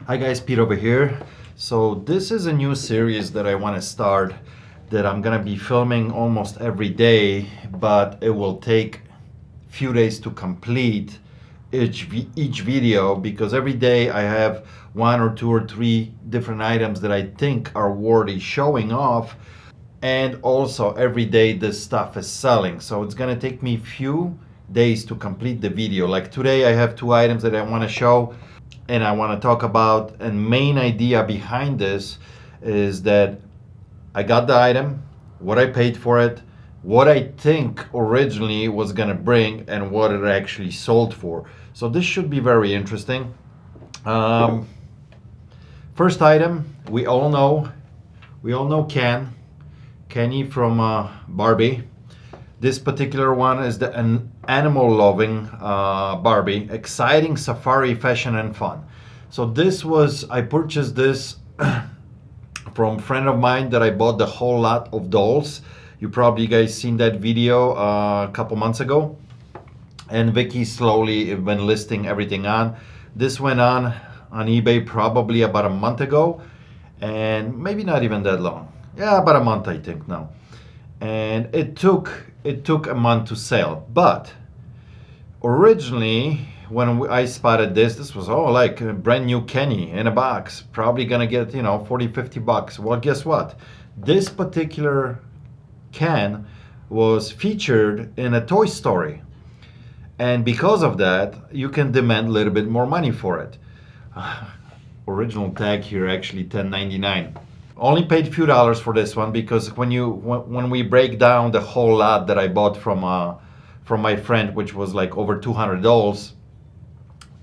Hi guys, Pete over here. So this is a new series that I want to start that I'm gonna be filming almost every day, but it will take a few days to complete each video, because every day I have one or two or three different items that I think are worthy showing off, and also every day this stuff is selling. So it's gonna take me a few days to complete the video. Like today I have two items that I want to show and I want to talk about, and main idea behind this is that I got the item, what I paid for it, what I think originally was gonna bring, and what it actually sold for. So this should be very interesting. First item, we all know Kenny from Barbie. This particular one is an animal-loving Barbie, exciting safari, fashion, and fun. So I purchased this from a friend of mine that I bought the whole lot of dolls. You probably guys seen that video a couple months ago. And Vicky slowly been listing everything on. This went on eBay probably about a month ago, and maybe not even that long. Yeah, about a month I think now. And it took a month to sell, but originally when I spotted this was like a brand new Kenny in a box, probably gonna get 40-50 bucks. Well, guess what, this particular can was featured in a Toy Story, and because of that you can demand a little bit more money for it. Original tag here actually $10.99. Only paid a few dollars for this one, because when we break down the whole lot that I bought from my friend, which was like over $200,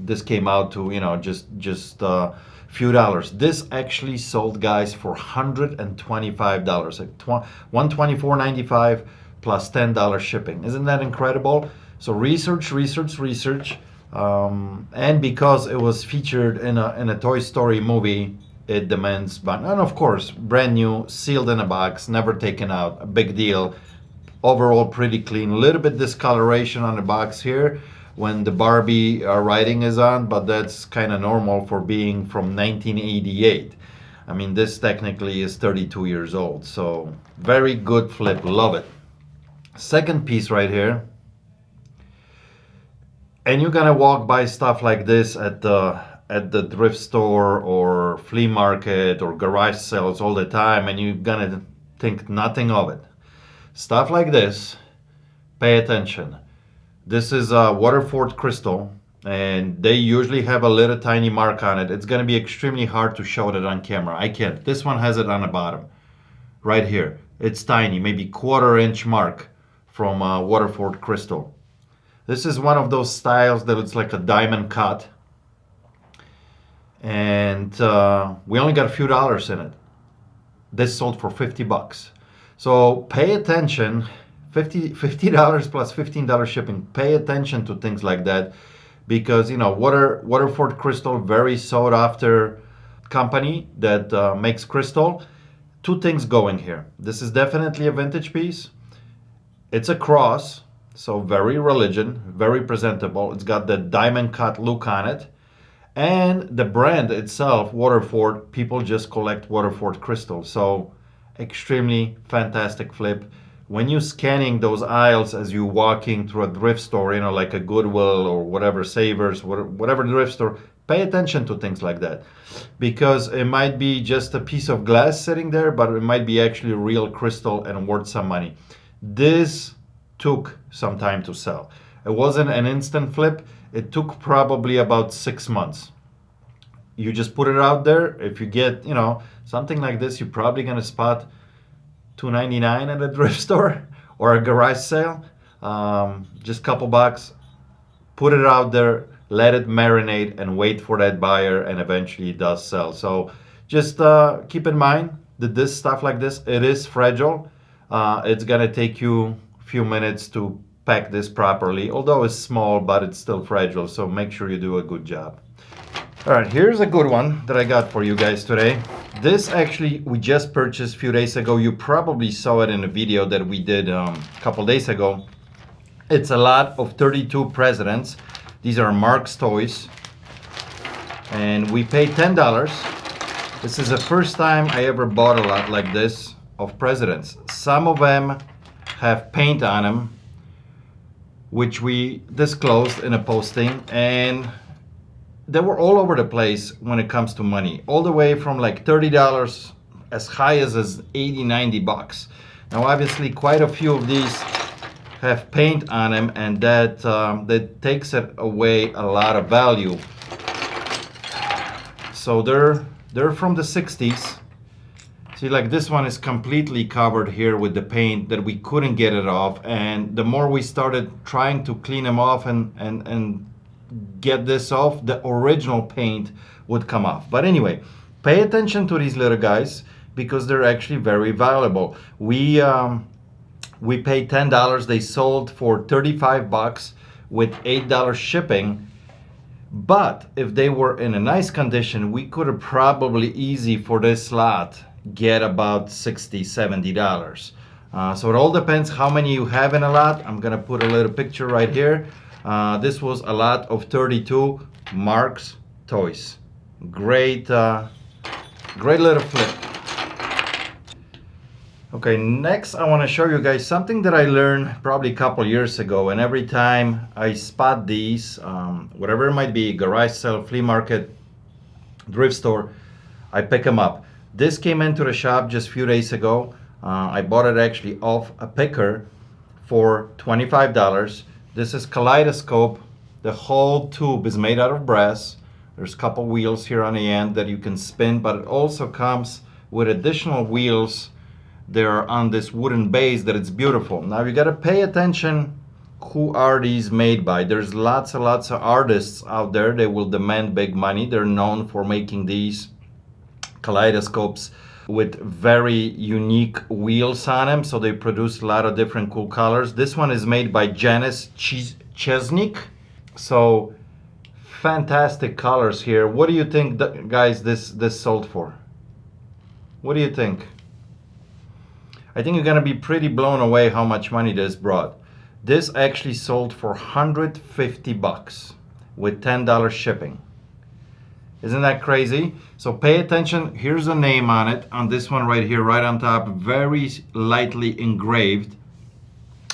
this came out to just a few dollars. This actually sold, guys, for $125, like $124.95 plus $10 shipping. Isn't that incredible? So research, and because it was featured in a Toy Story movie, it demands, but and of course brand new, sealed in a box, never taken out, a big deal. Overall pretty clean, a little bit discoloration on the box here when the Barbie writing is on, but that's kind of normal for being from 1988. I mean, this technically is 32 years old, so very good flip, love it. Second piece right here, and you're gonna walk by stuff like this at the thrift store or flea market or garage sales all the time, and you're gonna think nothing of it. Stuff like this, pay attention. This is a Waterfall Crystal, and they usually have a little tiny mark on it. It's gonna be extremely hard to show that on camera. I can't. This one has it on the bottom right here. It's tiny, maybe 1/4 inch mark from Waterfall Crystal. This is one of those styles that it's like a diamond cut, and we only got a few dollars in it. This sold for 50 bucks. So pay attention, $50 plus $15 shipping. Pay attention to things like that, because Waterfall Crystal, very sought after company that makes crystal. Two things going here. This is definitely a vintage piece. It's a cross, so very religion, very presentable. It's got the diamond cut look on it. And the brand itself, Waterfall, people just collect Waterfall Crystal. So extremely fantastic flip. When you're scanning those aisles as you're walking through a thrift store, like a Goodwill or whatever, Savers, whatever thrift store, pay attention to things like that, because it might be just a piece of glass sitting there, but it might be actually real crystal and worth some money. This took some time to sell. It wasn't an instant flip. It took probably about 6 months. You just put it out there. If you get, something like this, you're probably gonna spot $2.99 at a thrift store or a garage sale. Just a couple bucks. Put it out there, let it marinate, and wait for that buyer, and eventually it does sell. So just keep in mind that this stuff like this, it is fragile. It's gonna take you a few minutes to pack this properly, although it's small, but it's still fragile, so make sure you do a good job. All right, here's a good one that I got for you guys today. This actually we just purchased a few days ago. You probably saw it in a video that we did a couple days ago. It's a lot of 32 presidents. These are Mark's toys. and we paid $10. This is the first time I ever bought a lot like this of presidents. Some of them have paint on them, which we disclosed in a posting, and they were all over the place when it comes to money, all the way from like $30 as high as 80, 90 bucks. Now obviously quite a few of these have paint on them, and that takes it away a lot of value. So they're from the 60s. See, like this one is completely covered here with the paint that we couldn't get it off, and the more we started trying to clean them off and get this off, the original paint would come off. But anyway, pay attention to these little guys because they're actually very valuable. We paid $10. They sold for 35 bucks with $8 shipping. But if they were in a nice condition, we could have probably easy for this lot get about $60, $70. So it all depends how many you have in a lot. I'm gonna put a little picture right here. This was a lot of 32 Mark's Toys. Great, great little flip. Okay, next I want to show you guys something that I learned probably a couple years ago, and every time I spot these, whatever it might be, garage sale, flea market, thrift store, I pick them up. This came into the shop just a few days ago. I bought it actually off a picker for $25. This is Kaleidoscope. The whole tube is made out of brass. There's a couple wheels here on the end that you can spin, but it also comes with additional wheels. They're on this wooden base that it's beautiful. Now you got to pay attention who are these made by. There's lots and lots of artists out there. They will demand big money. They're known for making these kaleidoscopes with very unique wheels on them, so they produce a lot of different cool colors. This one is made by Janice Chesnick. So fantastic colors here. What do you think, guys, this sold for? What do you think? I think you're gonna be pretty blown away how much money this brought. This actually sold for 150 bucks with $10 shipping. Isn't that crazy? So pay attention. Here's a name on it, on this one right here, right on top, very lightly engraved.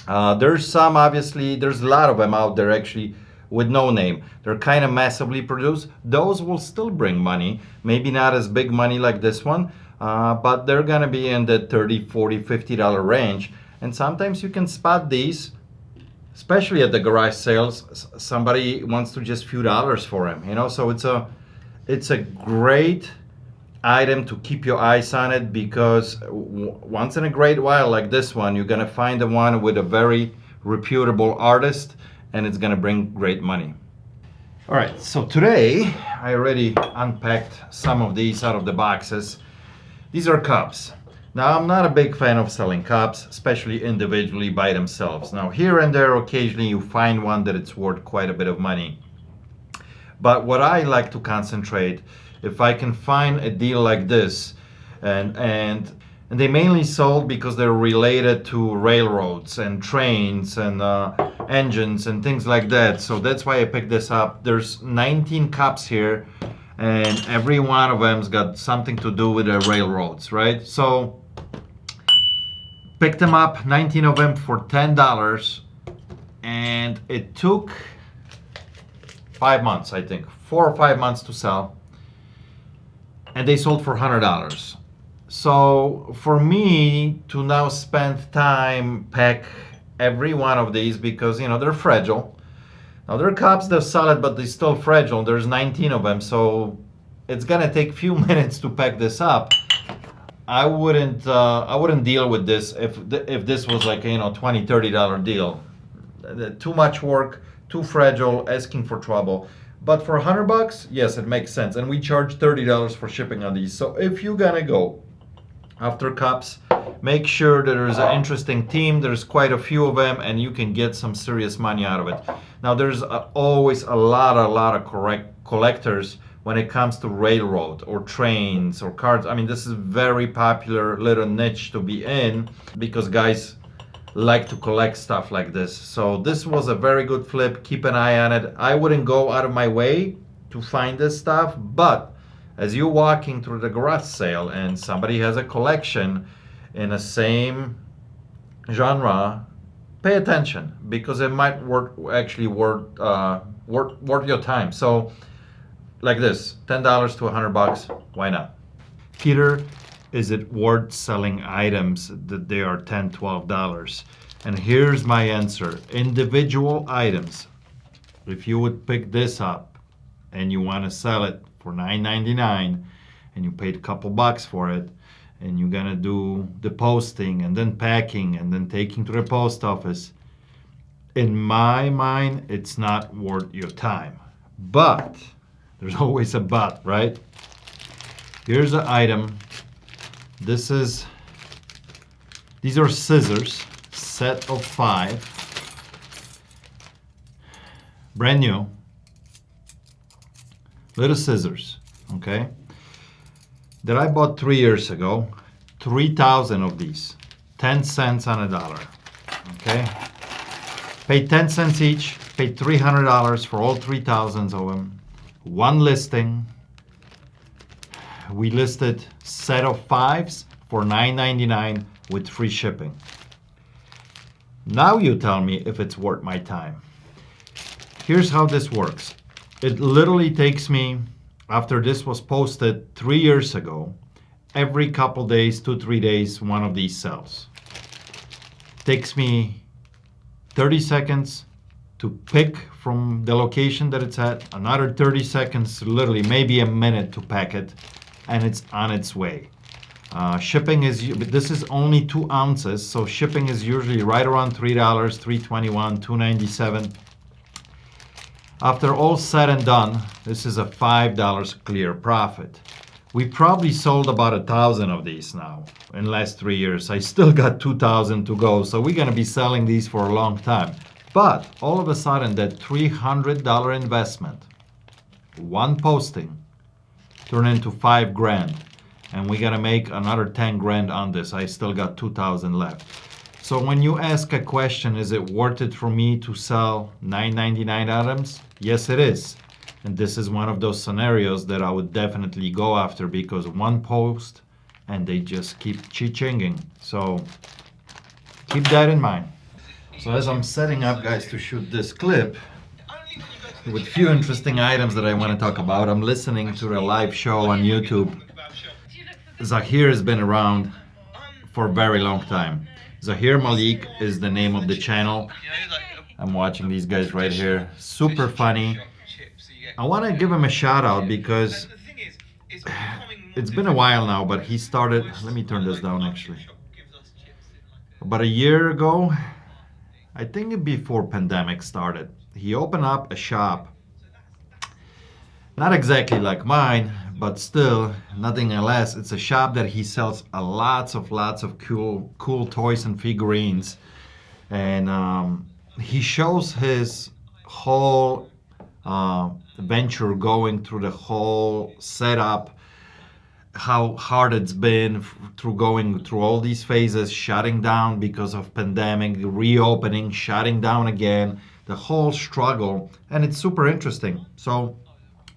There's some, obviously, there's a lot of them out there actually with no name. They're kind of massively produced. Those will still bring money. Maybe not as big money like this one, but they're gonna be in the $30, $40, $50 range. And sometimes you can spot these, especially at the garage sales. Somebody wants to just few dollars for them, you know. So it's a great item to keep your eyes on it, because once in a great while like this one, you're gonna find the one with a very reputable artist, and it's gonna bring great money. All right, so today I already unpacked some of these out of the boxes. These are cups. Now, I'm not a big fan of selling cups, especially individually by themselves. Now, here and there, occasionally you find one that it's worth quite a bit of money. But what I like to concentrate, if I can find a deal like this, and they mainly sold because they're related to railroads and trains and engines and things like that. So that's why I picked this up. There's 19 cups here, and every one of them's got something to do with the railroads, right? So picked them up, 19 of them for $10, and it took 5 months, I think, 4 or 5 months to sell, and they sold for $100. So for me to now spend time pack every one of these, because you know they're fragile. Now they're cups, they're solid, but they're still fragile. There's 19 of them, so it's gonna take a few minutes to pack this up. I wouldn't deal with this if this was like, you know, $20, $30 deal. Too much work, too fragile, asking for trouble. But for $100, yes, it makes sense. And we charge $30 for shipping on these. So if you're gonna go after cups, make sure that there's an interesting team. There's quite a few of them, and you can get some serious money out of it. Now, there's always a lot of collectors when it comes to railroad or trains or cars. I mean, this is a very popular little niche to be in, because guys like to collect stuff like this. So this was a very good flip. Keep an eye on it. I wouldn't go out of my way to find this stuff, but as you're walking through the garage sale and somebody has a collection in the same genre, pay attention, because it might actually worth your time. So like this, $10 to $100, why not? Peter, is it worth selling items that they are $10, $12? And here's my answer. Individual items, if you would pick this up and you want to sell it for $9.99 and you paid a couple bucks for it, and you're gonna do the posting and then packing and then taking to the post office, in my mind, it's not worth your time. But there's always a but, right? Here's an item. These are scissors, set of 5, brand new, little scissors, okay, that I bought 3 years ago. 3,000 of these, 10 cents on a dollar, okay? Paid 10 cents each, paid $300 for all 3,000 of them. One listing. We listed set of 5s for $9.99 with free shipping. Now you tell me if it's worth my time. Here's how this works. It literally takes me, after this was posted 3 years ago, every couple days, 2-3 days, one of these sells. Takes me 30 seconds to pick from the location that it's at, another 30 seconds, literally maybe a minute to pack it, and it's on its way. Shipping is, this is only 2 ounces, so shipping is usually right around $3, $3.21, $2.97. After all said and done, this is a $5 clear profit. We probably sold about 1,000 of these now in the last 3 years. I still got 2,000 to go, so we're gonna be selling these for a long time. But all of a sudden, that $300 investment, one posting, turned into $5 grand, and we gotta make another 10 grand on this. I still got 2,000 left. So when you ask a question, is it worth it for me to sell $9.99 items? Yes, it is. And this is one of those scenarios that I would definitely go after, because one post and they just keep chinging. So keep that in mind. So as I'm setting up, guys, to shoot this clip with few interesting items that I want to talk about, I'm listening to a live show on YouTube. Zahir has been around for a very long time. Zahir Malik is the name of the channel. I'm watching these guys right here. Super funny. I want to give him a shout out because it's been a while now, but he started, let me turn this down actually. About a year ago, I think before pandemic started, he opened up a shop. Not exactly like mine, but still, nothing less. It's a shop that he sells lots of cool toys and figurines. And he shows his whole venture going through the whole setup, how hard it's been through going through all these phases, shutting down because of pandemic, reopening, shutting down again, the whole struggle, and it's super interesting. So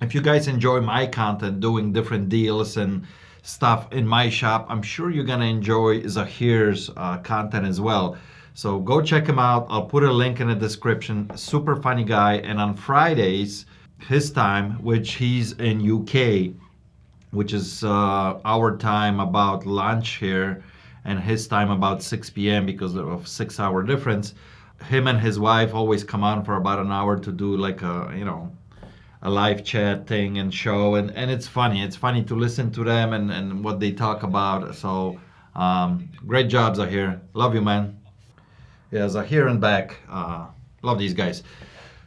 if you guys enjoy my content, doing different deals and stuff in my shop, I'm sure you're gonna enjoy Zahir's content as well. So go check him out. I'll put a link in the description. Super funny guy. And on Fridays, his time, which he's in UK, which is our time about lunch here, and his time about 6 p.m. because of 6-hour difference, him and his wife always come on for about an hour to do like a, you know, a live chat thing and show, and it's funny. It's funny to listen to them and what they talk about. So great job, Zahir. Love you, man. Yeah, Zahir and back. Love these guys.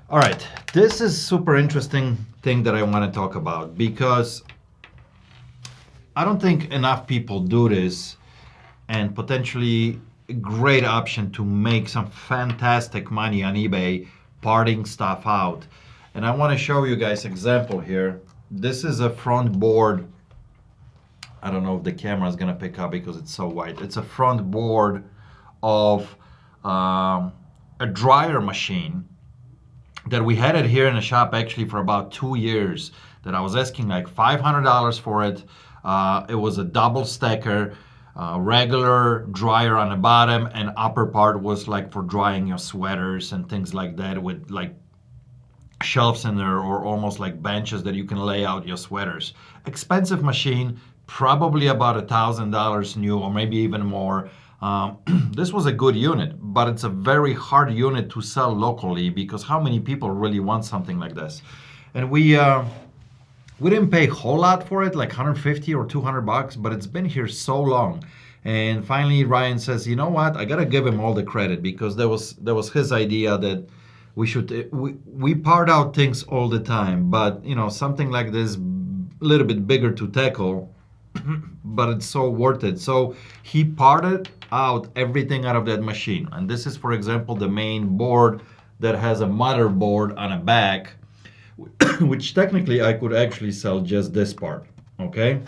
All right, this is super interesting thing that I want to talk about, because I don't think enough people do this, and potentially a great option to make some fantastic money on eBay, parting stuff out. And I want to show you guys example here. This is a front board. I don't know if the camera is gonna pick up because it's so wide. It's a front board of a dryer machine that we had it here in the shop actually for about 2 years, that I was asking like $500 for it. It was a double stacker, regular dryer on the bottom, and upper part was like for drying your sweaters and things like that, with like shelves in there, or almost like benches that you can lay out your sweaters. Expensive machine, probably about $1,000 new, or maybe even more. This was a good unit, but it's a very hard unit to sell locally, because how many people really want something like this? And we didn't pay a whole lot for it, like 150 or 200 bucks, but it's been here so long. And finally Ryan says, you know what, I gotta give him all the credit, because that was his idea, that we should we part out things all the time, but you know, something like this, a little bit bigger to tackle, but it's so worth it. So he parted out everything out of that machine. And this is, for example, the main board that has a motherboard on a back, which technically I could actually sell just this part, okay?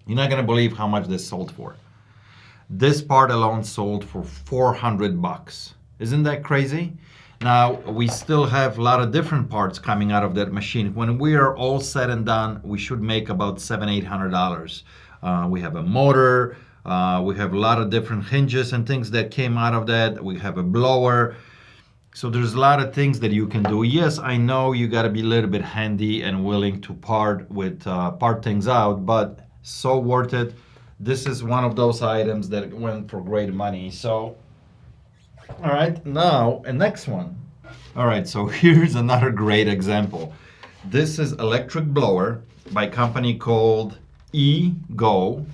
You're not gonna believe how much this sold for. This part alone sold for 400 bucks. Isn't that crazy? Now, we still have a lot of different parts coming out of that machine. When we are all said and done, we should make about $700-800. We have a motor, we have a lot of different hinges and things that came out of that. We have a blower. So there's a lot of things that you can do. Yes, I know you got to be a little bit handy and willing to part things out, but so worth it. This is one of those items that went for great money. So, all right, now a next one. All right, so here's another great example. This is electric blower by a company called E-Go.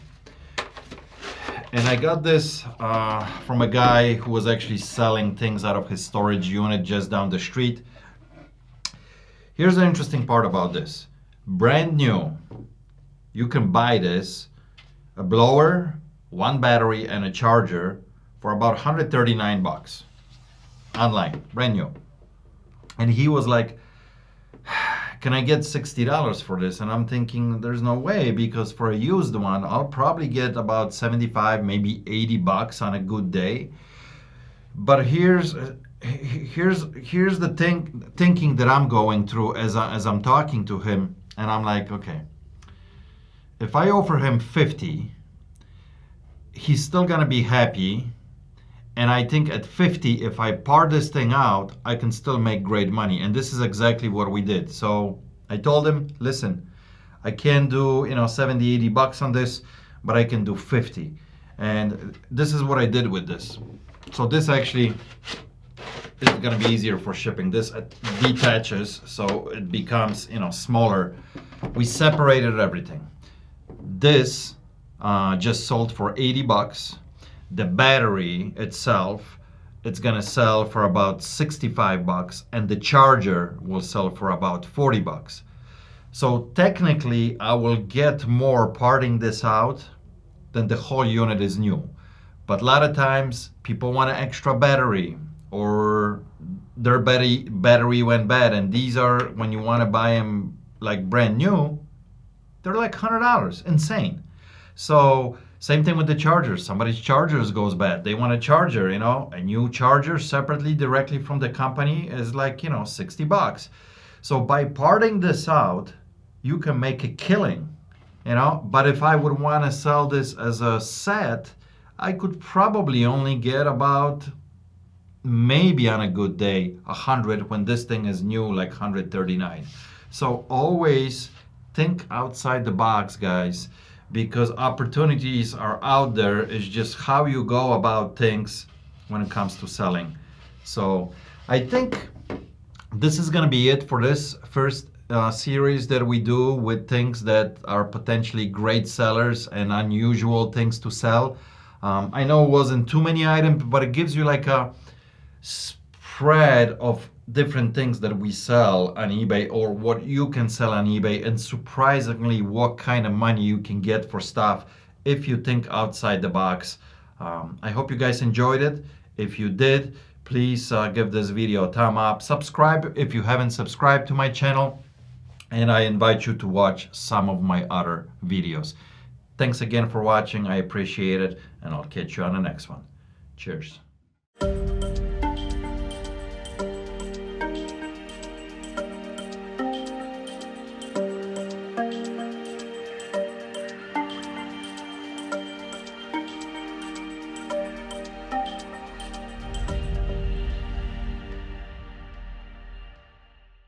And I got this from a guy who was actually selling things out of his storage unit just down the street. Here's the interesting part about this. Brand new. You can buy this, a blower, one battery, and a charger for about 139 bucks online, brand new. And he was like, can I get $60 for this? And I'm thinking, there's no way, because for a used one, I'll probably get about 75, maybe 80 bucks on a good day. But here's the thinking that I'm going through as I'm talking to him. And I'm like, okay, if I offer him 50, he's still gonna be happy. And I think at 50, if I part this thing out, I can still make great money. And this is exactly what we did. So I told him, listen, I can't do 70, 80 bucks on this, but I can do 50. And this is what I did with this. So this actually is gonna be easier for shipping. This detaches, so it becomes smaller. We separated everything. This just sold for 80 bucks. The battery itself, it's gonna sell for about 65 bucks, and the charger will sell for about 40 bucks. So technically I will get more parting this out than the whole unit is new. But a lot of times people want an extra battery, or their battery went bad, and these are, when you want to buy them like brand new, they're like $100, insane. So same thing with the chargers. Somebody's chargers goes bad. They want a charger, a new charger separately directly from the company is like, 60 bucks. So by parting this out, you can make a killing, But if I would want to sell this as a set, I could probably only get about, maybe on a good day, 100, when this thing is new, like 139. So always think outside the box, guys, because opportunities are out there. It's just how you go about things when it comes to selling. So I think this is gonna be it for this first series that we do with things that are potentially great sellers and unusual things to sell. I know it wasn't too many items, but it gives you like a spread of different things that we sell on eBay, or what you can sell on eBay, and surprisingly what kind of money you can get for stuff if you think outside the box. I hope you guys enjoyed it. If you did, please give this video a thumb up. Subscribe if you haven't subscribed to my channel, and I invite you to watch some of my other videos. Thanks again for watching. I appreciate it, and I'll catch you on the next one. Cheers.